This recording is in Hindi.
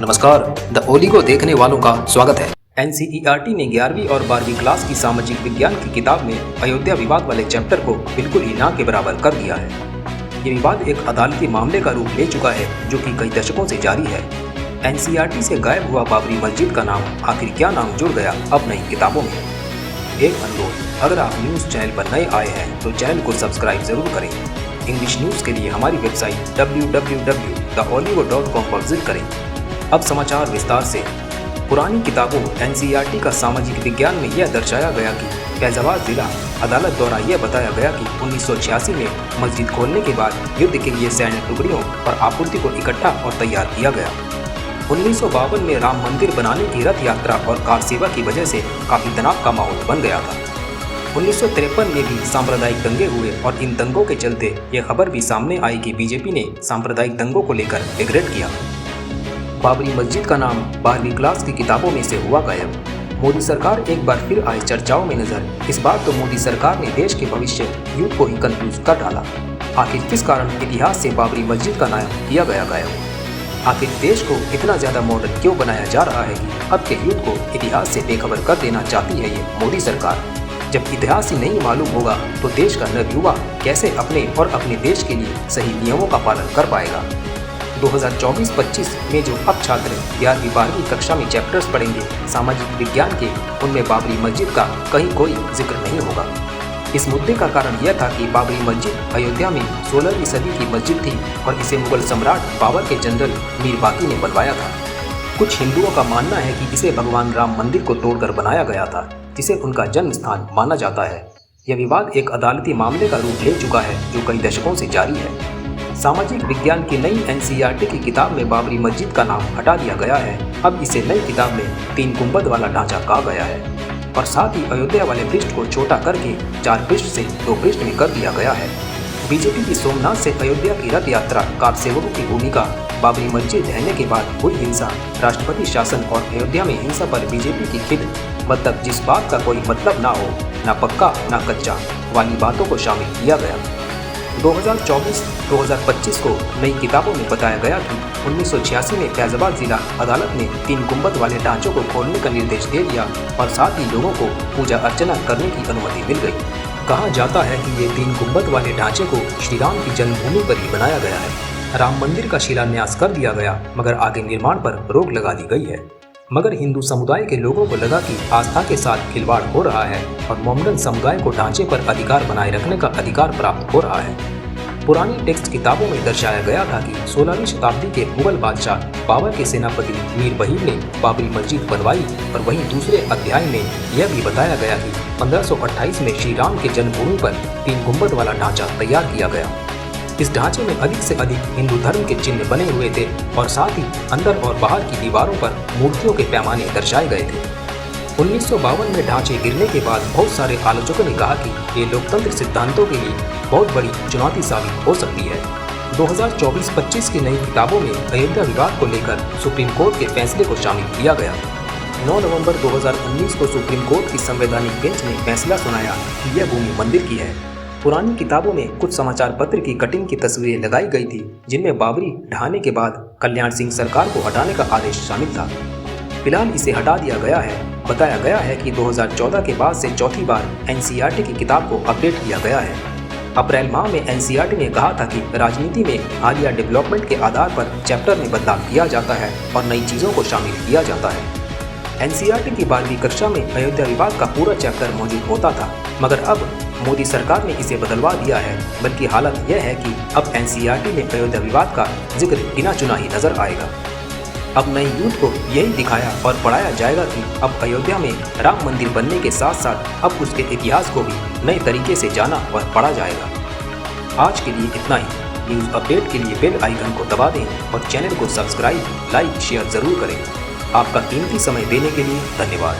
नमस्कार, द ओली को देखने वालों का स्वागत है। एनसीईआरटी ने 11वीं और 12वीं क्लास की सामाजिक विज्ञान की किताब में अयोध्या विवाद वाले चैप्टर को बिल्कुल ही ना के बराबर कर दिया है। ये विवाद एक अदालती मामले का रूप ले चुका है जो कि कई दशकों से जारी है। एनसीईआरटी से गायब हुआ बाबरी मस्जिद का नाम आखिर क्या नाम जुड़ गया अब नई किताबों में। एक अनुरोध, अगर आप न्यूज़ चैनल पर नए आए हैं तो चैनल को सब्सक्राइब जरूर करें। इंग्लिश न्यूज़ के लिए हमारी वेबसाइट www.theolivo.com पर विजिट करें। अब समाचार विस्तार से। पुरानी किताबों एनसीईआरटी का सामाजिक विज्ञान में यह दर्शाया गया कि फैजाबाद जिला अदालत द्वारा यह बताया गया कि 1986 में मस्जिद खोलने के बाद युद्ध के लिए सैन्य टुकड़ियों और आपूर्ति को इकट्ठा और तैयार किया गया। 1952 में राम मंदिर बनाने की रथ यात्रा और कार सेवा की वजह से काफी तनाव का माहौल बन गया था। 1953 में भी सांप्रदायिक दंगे हुए और इन दंगों के चलते यह खबर भी सामने आई कि बीजेपी ने सांप्रदायिक दंगों को लेकर रिग्रेट किया। बाबरी मस्जिद का नाम 12वीं क्लास की किताबों में से हुआ गायब। मोदी सरकार एक बार फिर आई चर्चाओं में नजर। इस बार तो मोदी सरकार ने देश के भविष्य यूथ को ही कंफ्यूज कर डाला। आखिर किस कारण इतिहास से बाबरी मस्जिद का नाम किया गया गायब? आखिर देश को इतना ज्यादा मॉडर्न क्यों बनाया जा रहा है कि अब के यूथ को इतिहास से बेखबर कर देना चाहती है ये मोदी सरकार? जब इतिहास ही नहीं मालूम होगा तो देश का नवयुवा कैसे अपने और अपने देश के लिए सही नियमों का पालन कर पाएगा? 2024-25 में जो अब छात्र 11वीं 12वीं कक्षा में चैप्टर्स पढ़ेंगे सामाजिक विज्ञान के, उनमें बाबरी मस्जिद का कहीं कोई जिक्र नहीं होगा। इस मुद्दे का कारण यह था कि बाबरी मस्जिद अयोध्या में 16वीं सदी की मस्जिद थी और इसे मुगल सम्राट बाबर के जनरल मीर बाकी ने बनवाया था। कुछ हिंदुओं का मानना है कि इसे भगवान राम मंदिर को तोड़कर बनाया गया था, जिसे उनका जन्म स्थान माना जाता है। यह विवाद एक अदालती मामले का रूप ले चुका है जो कई दशकों से जारी है। सामाजिक विज्ञान की नई एनसीईआरटी की किताब में बाबरी मस्जिद का नाम हटा दिया गया है। अब इसे नई किताब में 3 गुंबद वाला ढांचा कहा गया है और साथ ही अयोध्या वाले पृष्ठ को छोटा करके 4 पृष्ठ से 2 पृष्ठ में कर दिया गया है। बीजेपी की सोमनाथ से अयोध्या की रथ यात्रा, कार सेवकों की भूमिका, बाबरी मस्जिद ढहने के बाद हुई हिंसा, राष्ट्रपति शासन और अयोध्या में हिंसा पर बीजेपी की खिद, मतलब जिस बात का कोई मतलब ना हो, ना पक्का ना कच्चा वाली बातों को शामिल किया गया। 2024-2025 को नई किताबों में बताया गया कि 1986 में फैजाबाद जिला अदालत ने 3 गुंबद वाले ढांचों को खोलने का निर्देश दे दिया और साथ ही लोगों को पूजा अर्चना करने की अनुमति मिल गई। कहा जाता है कि ये 3 गुंबद वाले ढांचे को श्री राम की जन्मभूमि पर ही बनाया गया है। राम मंदिर का शिलान्यास कर दिया गया मगर आगे निर्माण पर रोक लगा दी गई है। मगर हिंदू समुदाय के लोगों को लगा कि आस्था के साथ खिलवाड़ हो रहा है और मोमडन समुदाय को ढांचे पर अधिकार बनाए रखने का अधिकार प्राप्त हो रहा है। पुरानी टेक्स्ट किताबों में दर्शाया गया था कि 16वीं शताब्दी के मुगल बादशाह बाबर के सेनापति मीर बहीर ने बाबरी मस्जिद बनवाई और वहीं दूसरे अध्याय में यह भी बताया गया कि 1528 में श्री राम के जन्मभूमि पर 3 गुंबद वाला ढांचा तैयार किया गया। इस ढांचे में अधिक से अधिक हिंदू धर्म के चिन्ह बने हुए थे और साथ ही अंदर और बाहर की दीवारों पर मूर्तियों के पैमाने दर्शाए गए थे। 1952 में ढांचे गिरने के बाद बहुत सारे आलोचकों ने कहा कि ये लोकतंत्र सिद्धांतों के लिए बहुत बड़ी चुनौती साबित हो सकती है। 2024-25 की नई किताबों में अयोध्या विवाद को लेकर सुप्रीम कोर्ट के फैसले को शामिल किया गया। 9 नवंबर 2019 को सुप्रीम कोर्ट की संवैधानिक बेंच ने फैसला सुनाया कि यह भूमि मंदिर की है। पुरानी किताबों में कुछ समाचार पत्र की कटिंग की तस्वीरें लगाई गई थी जिनमें बाबरी ढहाने के बाद कल्याण सिंह सरकार को हटाने का आदेश शामिल था। फिलहाल इसे हटा दिया गया है। बताया गया है कि 2014 के बाद से चौथी बार एनसीईआरटी की किताब को अपडेट किया गया है। अप्रैल माह में एनसीईआरटी ने कहा था कि राजनीति में हालिया डेवलपमेंट के आधार पर चैप्टर में बदलाव किया जाता है और नई चीज़ों को शामिल किया जाता है। एनसीईआरटी की 12वीं कक्षा में अयोध्या विवाद का पूरा चैप्टर मौजूद होता था मगर अब मोदी सरकार ने इसे बदलवा दिया है। बल्कि हालत यह है कि अब एनसीईआरटी में अयोध्या विवाद का जिक्र गिना चुना ही नजर आएगा। अब नई यूथ को यही दिखाया और पढ़ाया जाएगा कि अब अयोध्या में राम मंदिर बनने के साथ साथ अब उसके इतिहास को भी नए तरीके से जाना और पढ़ा जाएगा। आज के लिए इतना ही। न्यूज़ अपडेट के लिए बेल आइकन को दबा दें और चैनल को सब्सक्राइब, लाइक, शेयर जरूर करें। आपका कीमती समय देने के लिए धन्यवाद।